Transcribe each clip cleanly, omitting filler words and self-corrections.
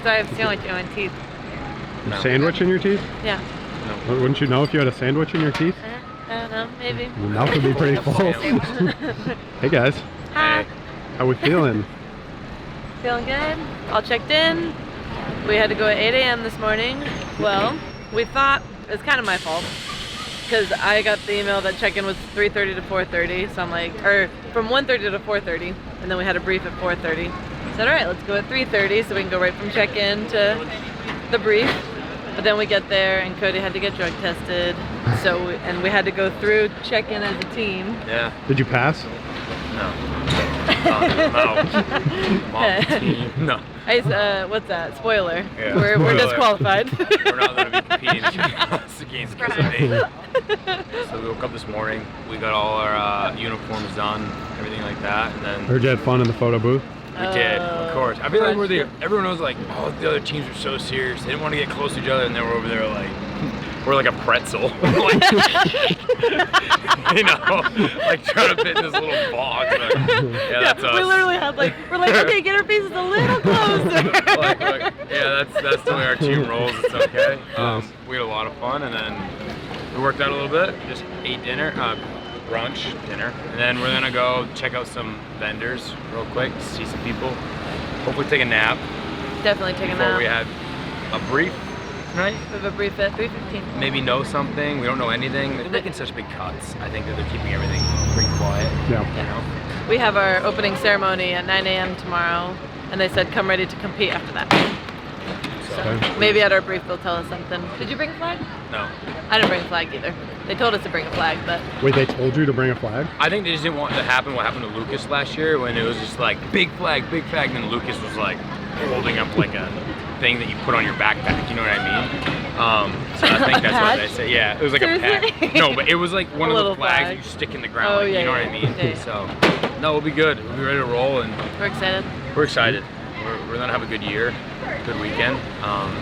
I have sandwich in my teeth. No. Sandwich in your teeth? Yeah. No. Wouldn't you know if you had a sandwich in your teeth? I don't know, maybe. Your mouth would be pretty full. Hey guys, Hi. how we feeling? Feeling good. All checked in. We had to go at 8 a.m. this morning. Well, we thought it's kind of my fault because I got the email that check-in was 3:30 to 4:30. So I'm like, or from 1:30 to 4:30, and then we had a brief at 4:30. I said, all right, let's go at 3:30 so we can go right from check-in to the brief. But then we get there and Cody had to get drug tested. So and we had to go through check-in as a team. Yeah. Did you pass? No. No. What's that? Spoiler. Yeah. We're Spoiler. disqualified. We're not going to be competing against me. So we woke up this morning. We got all our uniforms done, everything like that, and then Heard you had fun in the photo booth. we did, of course. I feel like everyone was like, oh, the other teams are so serious. They didn't want to get close to each other, and they were over there like, we're like a pretzel. Like, you know, like trying to fit in this little box. Like, yeah, that's us. We literally had like, we're like, okay, get our faces a little closer. like, yeah, that's the way our team rolls. It's okay. We had a lot of fun, and then we worked out a little bit. Just ate dinner, brunch, dinner, and then we're gonna go check out some vendors real quick, see some people. Hopefully take a nap. Definitely take a before nap. we have a brief tonight. We have a brief at 3:15. Maybe know something. We don't know anything. They're making such big cuts. I think that they're keeping everything pretty quiet. Yeah. You know. We have our opening ceremony at 9 a.m. tomorrow, and they said come ready to compete after that. So Okay. maybe at our brief they'll tell us something. Did you bring a flag? No. I didn't bring a flag either. They told us to bring a flag, but Wait, they told you to bring a flag? I think they just didn't want to happen what happened to Lucas last year when it was just like big flag, and then Lucas was like holding up like a thing that you put on your backpack, you know what I mean? So I think that's what they say. Yeah, it was like a patch. No, but it was like one of the flags that you stick in the ground, Oh, like, yeah, you know yeah, what I mean? yeah. So, no, we'll be good. We'll be ready to roll, and we're excited. we're excited. We're gonna have a good year, good weekend.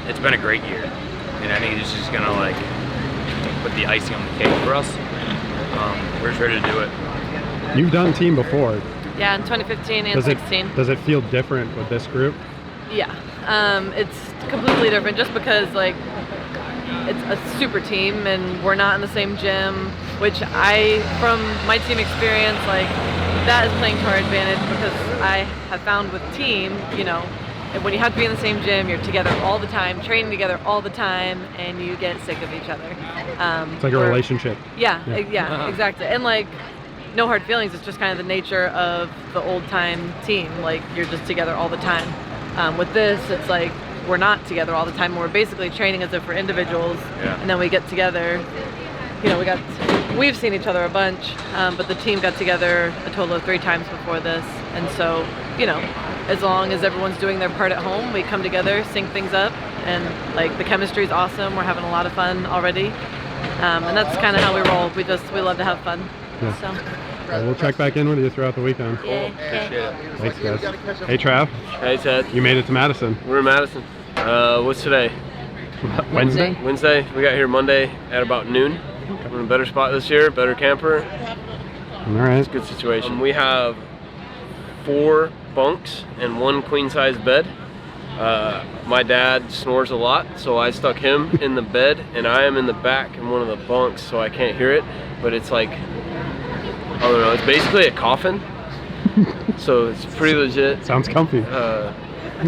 It's been a great year, and I think it's just gonna like put the icing on the cake for us. We're just ready to do it. You've done team before. Yeah, in 2015 and Does 16. Does it feel different with this group? Yeah, it's completely different just because like it's a super team and we're not in the same gym, which from my team experience, like that is playing to our advantage because I have found with team, you know, when you have to be in the same gym, you're together all the time, training together all the time, and you get sick of each other. It's like a relationship. Yeah, exactly. And like, no hard feelings. It's just kind of the nature of the old time team. Like you're just together all the time. With this, it's like we're not together all the time. We're basically training as if we're individuals, and then we get together. You know, we've seen each other a bunch, but the team got together a total of 3 times before this, and so you know, as long as everyone's doing their part at home, we come together, sync things up, and like the chemistry is awesome. We're having a lot of fun already, and that's kind of how we roll. We love to have fun. Yeah. So. Well, we'll check back in with you throughout the weekend. Yeah. Appreciate it. Thanks, guys. Hey, Trav. Hey, Ted. You made it to Madison. We're in Madison. What's today? Wednesday? Wednesday. We got here Monday at about noon. We're in a better spot this year, better camper. All right. It's a good situation. We have 4 bunks and 1 queen-size bed. My dad snores a lot, so I stuck him in the bed, and I am in the back in one of the bunks, so I can't hear it. But it's like, I don't know, it's basically a coffin. So it's pretty legit. Sounds comfy.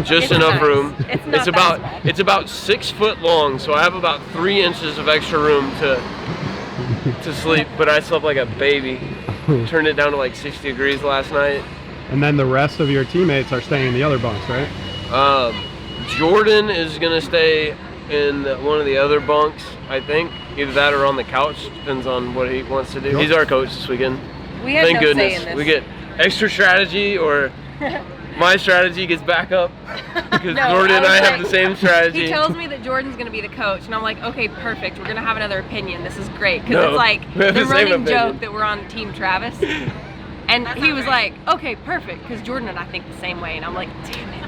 Just enough room. It's about 6 foot long, so I have about 3 inches of extra room to sleep. But I slept like a baby. Turned it down to like 60 degrees last night. And then the rest of your teammates are staying in the other bunks, right? Jordan is gonna stay in one of the other bunks, I think. Either that or on the couch. Depends on what he wants to do. He's our coach this weekend. We have Thank no goodness. say in this. We get extra strategy, or my strategy gets back up because Jordan and I have the same strategy. He tells me that Jordan's going to be the coach, and I'm like, okay, perfect. We're going to have another opinion. This is great. Because it's like the running joke that we're on Team Travis. And he was like, okay, perfect, because Jordan and I think the same way. And I'm like, damn it.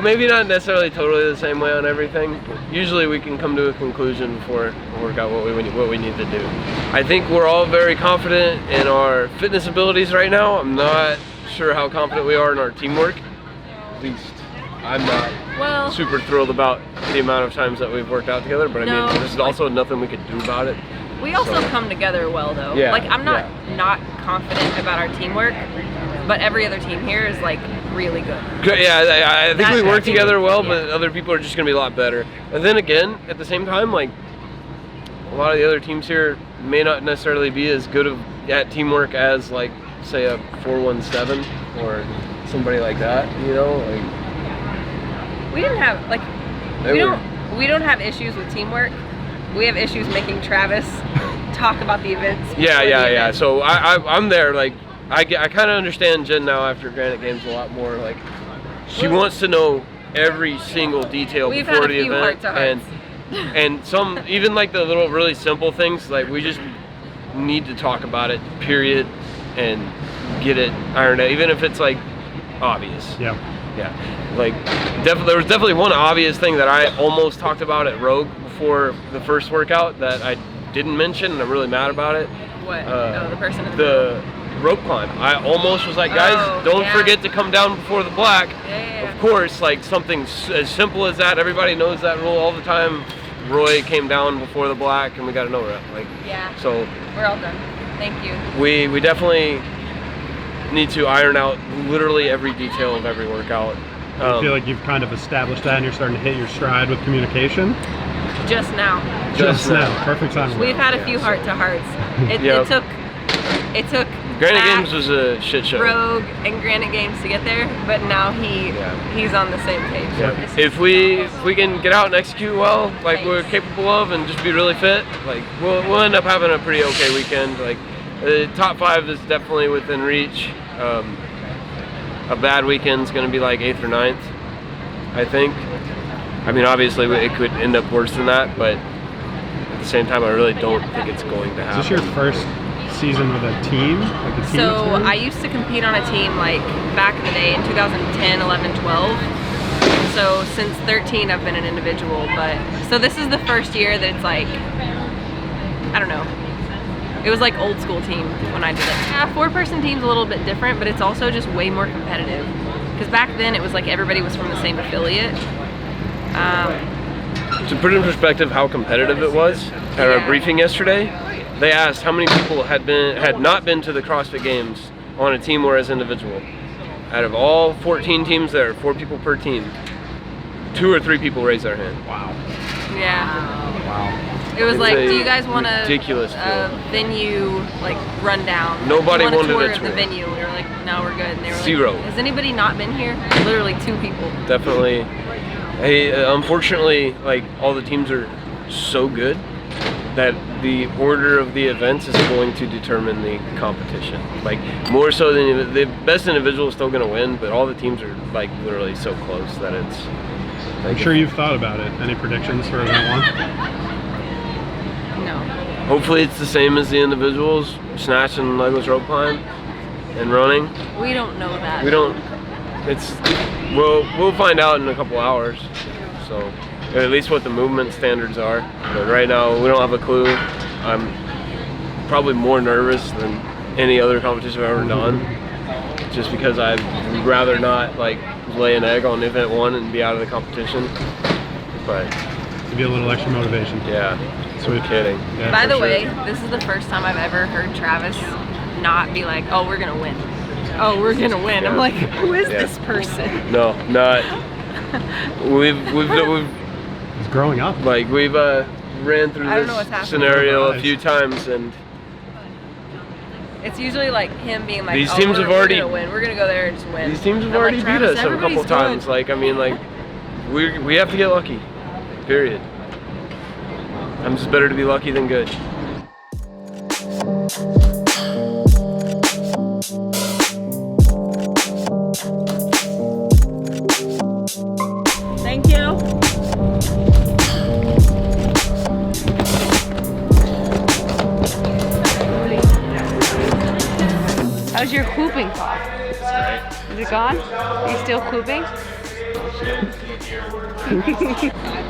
Maybe not necessarily totally the same way on everything. Usually we can come to a conclusion before we work out what we need to do. I think we're all very confident in our fitness abilities right now. I'm not sure how confident we are in our teamwork. at least I'm not Well, super thrilled about the amount of times that we've worked out together, but I No. mean, there's also nothing we could do about it. we also So- come together well though. Yeah, Like I'm not yeah. not confident about our teamwork, but every other team here is like really good. Yeah, I think we That's work the together team. well, Yeah. but other people are just gonna be a lot better. And then again, at the same time, like a lot of the other teams here may not necessarily be as good at teamwork as like say a 417 or somebody like that. You know, like We didn't have like They we were- don't have issues with teamwork. We have issues making Travis talk about the events. yeah, before the yeah, yeah. event. So I'm there. Like I kind of understand Jen now after Granite Games a lot more. Like she wants to know every single detail We've before had a the few event, heart-to-hearts. and some even like the little really simple things. Like we just need to talk about it. Period, and get it ironed out. Even if it's like obvious. Yeah. Yeah, like there was definitely one obvious thing that I almost talked about at Rogue before the first workout that I didn't mention, and I'm really mad about it. What? The person in The rope climb. I almost was like, guys, Oh, don't yeah. forget to come down before the black. Yeah. Of course, like something as simple as that. Everybody knows that rule all the time. Roy came down before the black, and we got a no rep. Like, Yeah. so We're all done. Thank you. we definitely need to iron out literally every detail of every workout. I feel like you've kind of established that and you're starting to hit your stride with communication. Just now. Just now. Perfect time. We've had a few heart-to-hearts. It Yep. It took Granite Zach, Games was a shit show. Rogue and Granite Games to get there, but now he's on the same page. Yeah. If we can get out and execute well, like we're capable of, and just be really fit, like we'll end up having a pretty okay weekend. Like the top 5 is definitely within reach. A bad weekend's going to be like 8th or 9th, I think. I mean, obviously it could end up worse than that, but at the same time, I really don't think it's going to happen. Is this your first season with a team? Like a team So experience? I used to compete on a team like back in the day in 2010, 11, 12. So since 13 I've been an individual, but so this is the first year that it's like, I don't know. It was like old school team when I did it. Yeah, 4-person team's a little bit different, but it's also just way more competitive. Because back then it was like everybody was from the same affiliate. To put in perspective how competitive it was, at our briefing yesterday, they asked how many people had not been to the CrossFit Games on a team or as individual. Out of all 14 teams there, 4 people per team, 2 or 3 people raised their hand. Wow. Yeah. Wow. It was It's like, a do you guys want ridiculous a venue like rundown? Nobody Do you want wanted a a tour of the tour. venue. We were like, no, we're good. And they were Zero. like, has anybody not been here? Literally 2 people. Definitely. Hey, unfortunately, like all the teams are so good that the order of the events is going to determine the competition. Like more so than the best individual is still going to win, but all the teams are like literally so close that it's. I'm sure you've thought about it. Any predictions for event 1? No. Hopefully it's the same as the individuals, snatch and legless rope climb and running. We don't know that. We don't, we'll find out in a couple hours. So, at least what the movement standards are. But right now, we don't have a clue. I'm probably more nervous than any other competition I've ever done. Just because I'd rather not like lay an egg on event 1 and be out of the competition. But Give you a little extra motivation. yeah, Sweet. kidding. Yeah, By for the sure. way, this is the first time I've ever heard Travis not be like, oh, we're gonna win. Oh, we're gonna win. I'm Yeah. like, who is Yeah. this person? No, not. We've It's growing up. like we've ran through I don't know what's this happening. scenario a Nice. few times, and It's usually like him being like, These oh, teams we're, have already- we're gonna win. We're gonna go there and just win. these teams have And I'm already like, beat Travis, us a couple everybody's times. good. Like I mean, like we have to get lucky. Period. It's better to be lucky than good. Thank you. How's your whooping cough? Is it gone? Are you still whooping?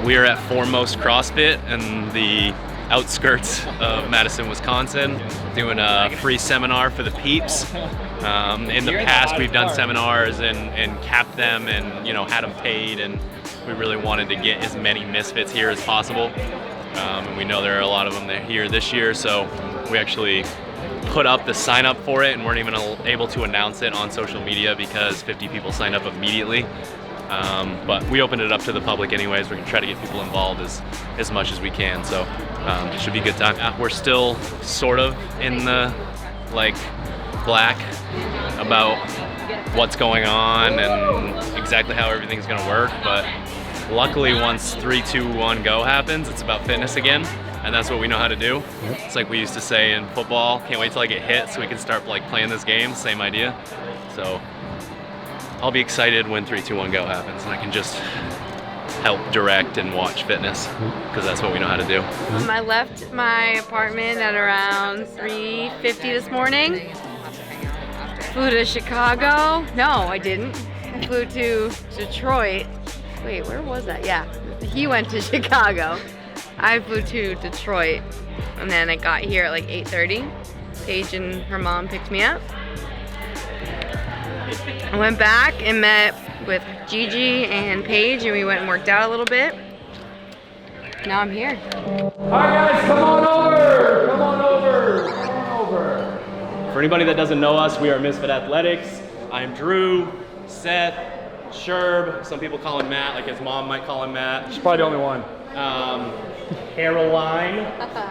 We are at Foremost CrossFit in the outskirts of Madison, Wisconsin, doing a free seminar for the peeps. In the past, we've done seminars and capped them and, you know, had them paid, and we really wanted to get as many Misfits here as possible. And we know there are a lot of them that are here this year, so we actually put up the sign up for it and weren't even able to announce it on social media because 50 people signed up immediately. But we opened it up to the public anyways. We're gonna try to get people involved as much as we can, so it should be a good time. We're still sort of in the black about what's going on and exactly how everything's gonna work, but luckily once 3, 2, 1 go happens, it's about fitness again, and that's what we know how to do. It's like we used to say in football, can't wait till I get hit so we can start playing this game, same idea. So I'll be excited when 3, 2, 1 go happens and I can just help direct and watch fitness because that's what we know how to do. I left my apartment at around 3:50 this morning. Flew to Chicago. No, I didn't. I flew to Detroit. Wait, where was that? Yeah, he went to Chicago. I flew to Detroit, and then I got here at 8:30. Paige and her mom picked me up. I went back and met with Gigi and Paige, and we went and worked out a little bit. Now I'm here. All right, guys, come on over. Come on over. Come on over. For anybody that doesn't know us, we are Misfit Athletics. I'm Drew, Seth, Sherb. Some people call him Matt, like his mom might call him Matt. She's probably the only one. Caroline.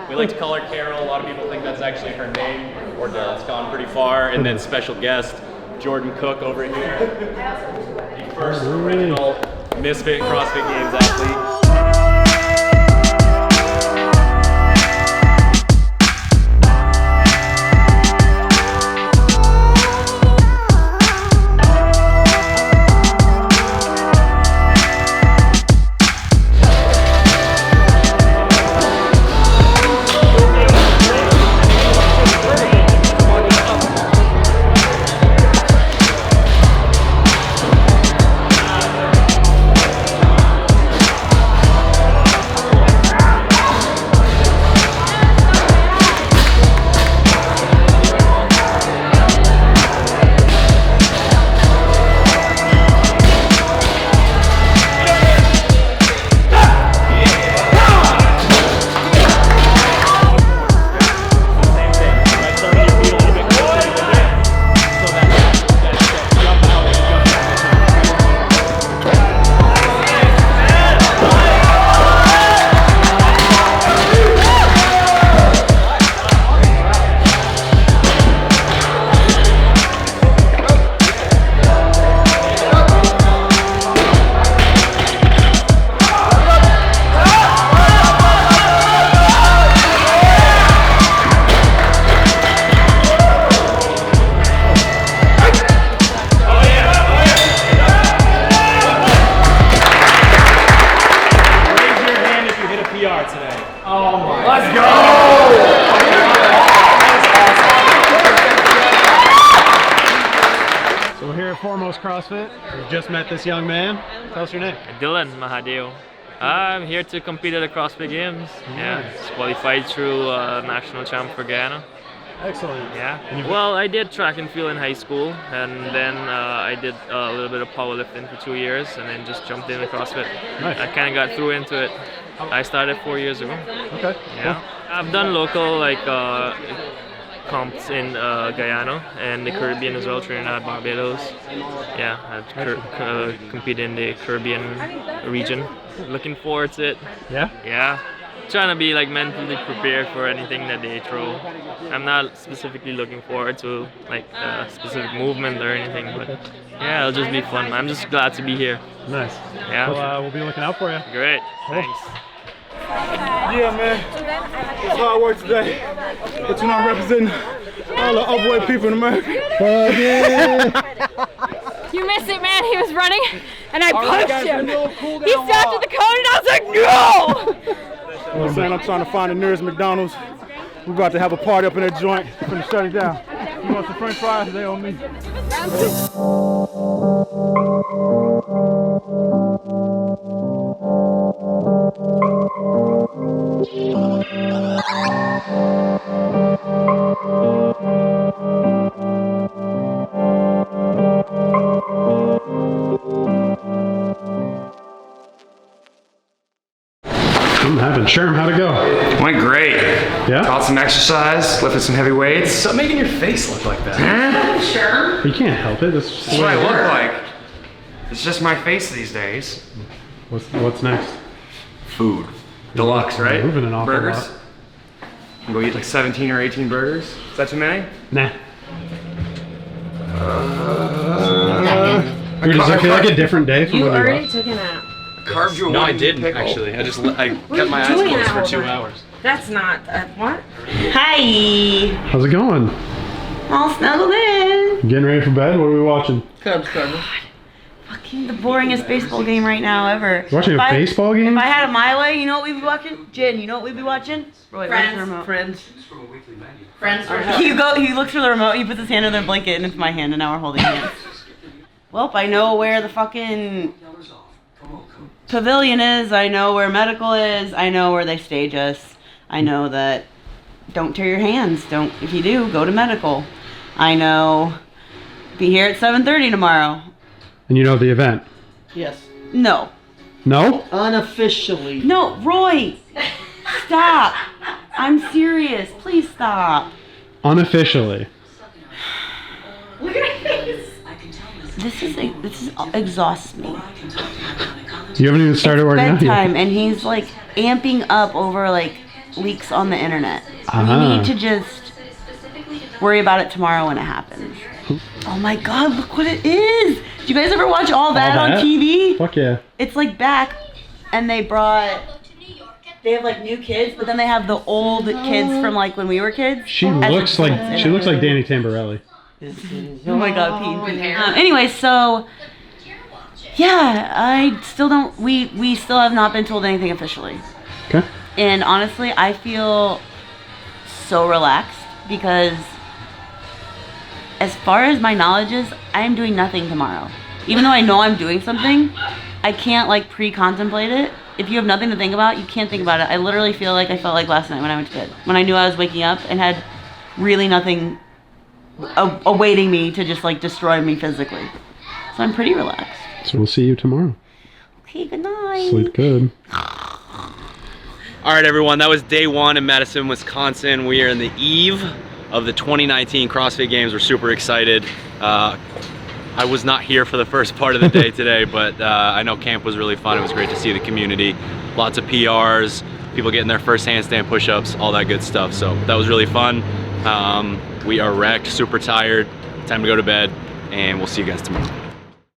We like to call her Carol. A lot of people think that's actually her name, or it's gone pretty far. And then special guest, Jordan Cook over here. The first original Misfit CrossFit Games athlete. Foremost CrossFit. We just met this young man. Tell us your name. Dylan Mahadeo. I'm here to compete at the CrossFit Games. Yeah, qualified through national champ for Guyana. Excellent. Yeah. Well, I did track and field in high school, and then I did a little bit of powerlifting for 2 years, and then just jumped into CrossFit. Nice. I kind of got through into it. I started 4 years ago. Okay. Yeah. Cool. I've done local comps in Guyana and the Caribbean as well, Trinidad, Barbados. Yeah, I've competed in the Caribbean region. Looking forward to it. Yeah? Yeah. Trying to be mentally prepared for anything that they throw. I'm not specifically looking forward to a specific movement or anything, but yeah, it'll just be fun. I'm just glad to be here. Nice. Yeah. Well, we'll be looking out for you. Great. Thanks. Yeah, man. It's hard work today. But you know, I'm representing all the overweight people in America. You missed it, man. He was running, and I punched him. He stopped at the cone, and I was like, no! I'm saying I'm trying to find the nearest McDonald's. We're about to have a party up in that joint. We're going to shut it down. You want some French fries? They on me. some exercise, lifted some heavy weights. Stop making your face look like that. Sure. You can't help it. That's That's what I look like. It's just my face these days. What's next? Food. Deluxe, right? Moving an awful Burgers. lot. Can go eat like 17 or 18 burgers. Is that too many? Nah. Does it feel like a different day from when you left? took a nap. Carved you a No, I wooden didn't pickle. actually. I kept my eyes doing closed for now, 2 Robert? hours. That's not what? Hi. How's it going? All snuggled in. Getting ready for bed? What are we watching? Cubs. Fucking the boringest baseball game right now ever. Watching a baseball game? If I had it my way, you know what we'd be watching? Jen, you know what we'd be watching? Roy, where's the remote? Friends. He looks for the remote, he puts his hand on the blanket, and it's my hand, and now we're holding hands. Well, I know where the fucking pavilion is, I know where medical is, I know where they stage us. I know that don't tear your hands. If you do, go to medical. I know be here at 7:30 tomorrow. And you know the event? Yes. No. No? Unofficially. No, Roy! Stop! I'm serious. Please stop. Unofficially. Look at her face. This exhausts me. You haven't even started working out yet. Bedtime, and he's like amping up over like leaks on the internet. We need to just worry about it tomorrow when it happens. Oh my God! Look what it is. Do you guys ever watch All That on TV? Fuck yeah. It's like back, and they have like new kids, but then they have the old kids from like when we were kids. She looks like Danny Tamborelli. Oh my God, Pete. Anyway, so yeah, I still don't. We still have not been told anything officially. Okay. And honestly, I feel so relaxed because, as far as my knowledge is, I am doing nothing tomorrow. Even though I know I'm doing something, I can't like pre-contemplate it. If you have nothing to think about, you can't think about it. I literally feel like I felt like last night when I went to bed, when I knew I was waking up and had really nothing awaiting me to just like destroy me physically. So I'm pretty relaxed. So we'll see you tomorrow. Okay, good night. Sleep good. All right, everyone, that was day 1 in Madison, Wisconsin. We are in the eve of the 2019 CrossFit Games. We're super excited. I was not here for the first part of the day today, but I know camp was really fun. It was great to see the community. Lots of PRs, people getting their first handstand push-ups, all that good stuff. So that was really fun. We are wrecked, super tired. Time to go to bed, and we'll see you guys tomorrow.